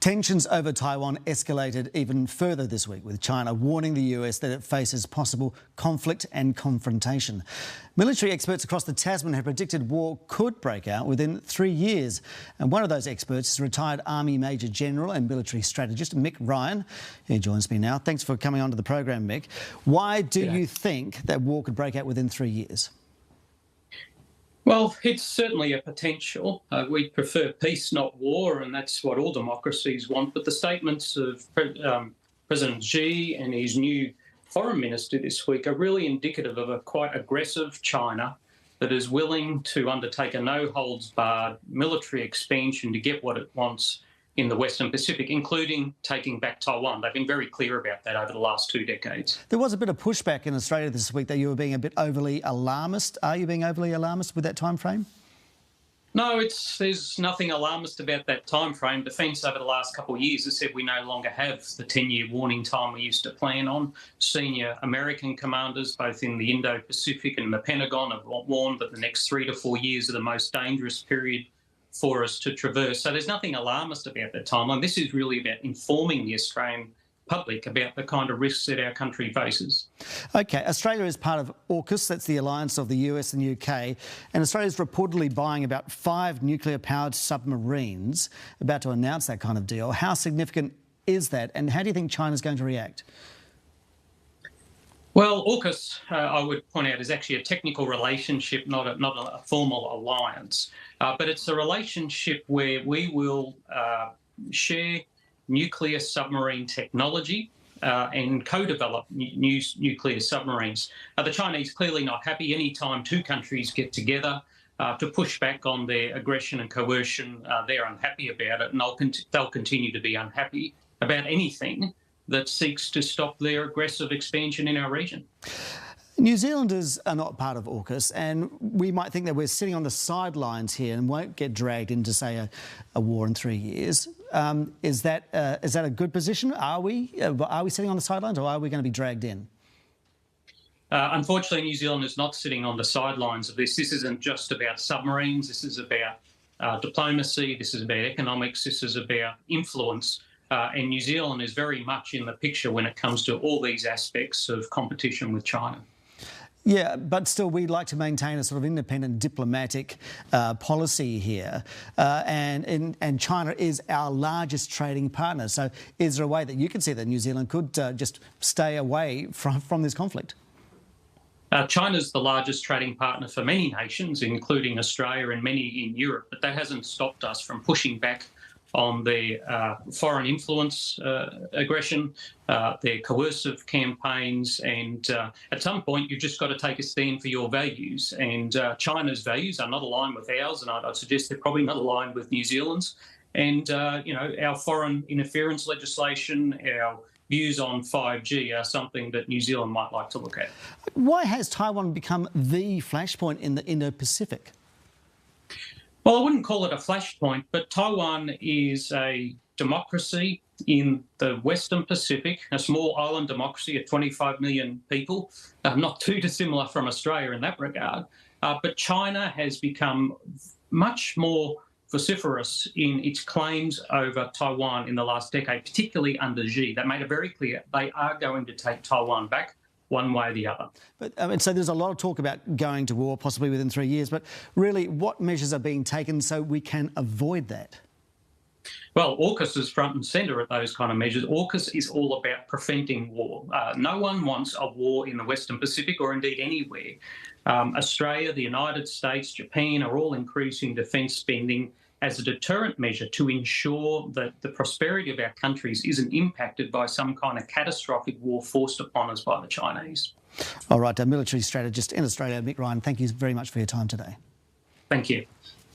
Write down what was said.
Tensions over Taiwan escalated even further this week, with China warning the US that it faces possible conflict and confrontation. Military experts across the Tasman have predicted war could break out within 3 years. And one of those experts is retired Army Major General and military strategist Mick Ryan. He joins me now. Thanks for coming onto the program, Mick. Why do you think that war could break out within 3 years? Well, it's certainly a potential. We prefer peace, not war, and that's what all democracies want. But the statements of President Xi and his new foreign minister this week are really indicative of a quite aggressive China that is willing to undertake a no-holds-barred military expansion to get what it wants in the Western Pacific, including taking back Taiwan. They've been very clear about that over the last 2 decades. There was a bit of pushback in Australia this week that you were being a bit overly alarmist. Are you being overly alarmist with that time frame? No, there's nothing alarmist about that time frame. Defence over the last couple of years has said we no longer have the 10-year warning time we used to plan on. Senior American commanders, both in the Indo-Pacific and the Pentagon, have warned that the next 3 to 4 years are the most dangerous period for us to traverse. So there's nothing alarmist about that timeline. This is really about informing the Australian public about the kind of risks that our country faces. OK, Australia is part of AUKUS, that's the alliance of the US and UK, and Australia's reportedly buying about 5 nuclear-powered submarines, about to announce that kind of deal. How significant is that, and how do you think China's going to react? Well, AUKUS, I would point out, is actually a technical relationship, not a formal alliance. But it's a relationship where we will share nuclear submarine technology and co-develop new nuclear submarines. The Chinese clearly not happy. Anytime two countries get together to push back on their aggression and coercion, they're unhappy about it, and they'll continue to be unhappy about anything that seeks to stop their aggressive expansion in our region. New Zealanders are not part of AUKUS, and we might think that we're sitting on the sidelines here and won't get dragged into, say, a war in 3 years. Is that a good position? Are we sitting on the sidelines, or are we going to be dragged in? Unfortunately, New Zealand is not sitting on the sidelines of this. This isn't just about submarines. This is about diplomacy. This is about economics. This is about influence. And New Zealand is very much in the picture when it comes to all these aspects of competition with China. Yeah, but still we'd like to maintain a sort of independent diplomatic policy here. And China is our largest trading partner. So is there a way that you can see that New Zealand could just stay away from this conflict? China's the largest trading partner for many nations, including Australia and many in Europe, but that hasn't stopped us from pushing back on their foreign influence aggression, their coercive campaigns, and at some point you've just got to take a stand for your values. And China's values are not aligned with ours, and I'd suggest they're probably not aligned with New Zealand's. And our foreign interference legislation, our views on 5G are something that New Zealand might like to look at. Why has Taiwan become the flashpoint in the Indo-Pacific? Well, I wouldn't call it a flashpoint, but Taiwan is a democracy in the Western Pacific, a small island democracy of 25 million people, not too dissimilar from Australia in that regard. But China has become much more vociferous in its claims over Taiwan in the last decade, particularly under Xi. They made it very clear they are going to take Taiwan back one way or the other. But so there's a lot of talk about going to war, possibly within 3 years, but really what measures are being taken so we can avoid that? Well, AUKUS is front and centre at those kind of measures. AUKUS is all about preventing war. No one wants a war in the Western Pacific or indeed anywhere. Australia, the United States, Japan are all increasing defence spending as a deterrent measure to ensure that the prosperity of our countries isn't impacted by some kind of catastrophic war forced upon us by the Chinese. All right, military strategist in Australia, Mick Ryan, thank you very much for your time today. Thank you.